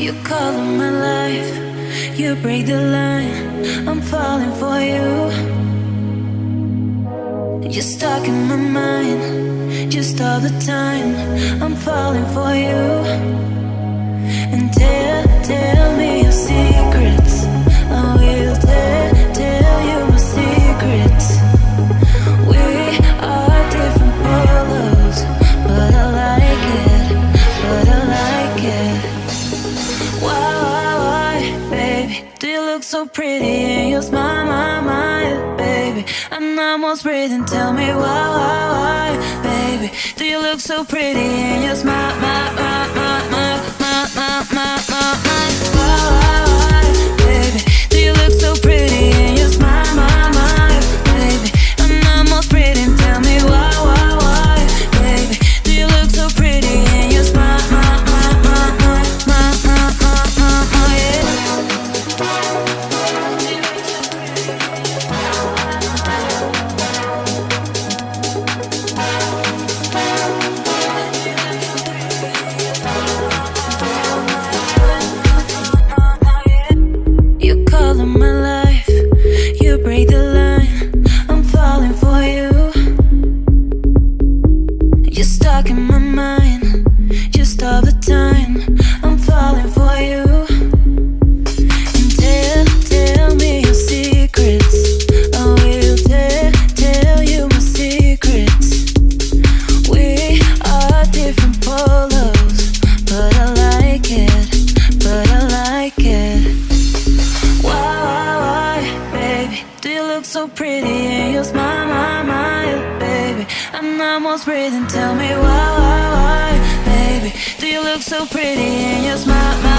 You call in my life, you break the line, I'm falling for you. You're stuck in my mind, just all the time, I'm falling for you. And tell me your secrets, I will tell you my secrets. We are different polos, but I like it, but I like it. Why, baby, do you look so pretty and you smile, my, baby? I'm almost breathing, tell me why, baby, do you look so pretty and you smile, my, why, baby, do you look so pretty and you smile, my, baby? I'm almost breathing, tell me why, baby, do you look so pretty and you smile, yeah. almost breathing. Tell me why, baby? Do you look so pretty in your smile?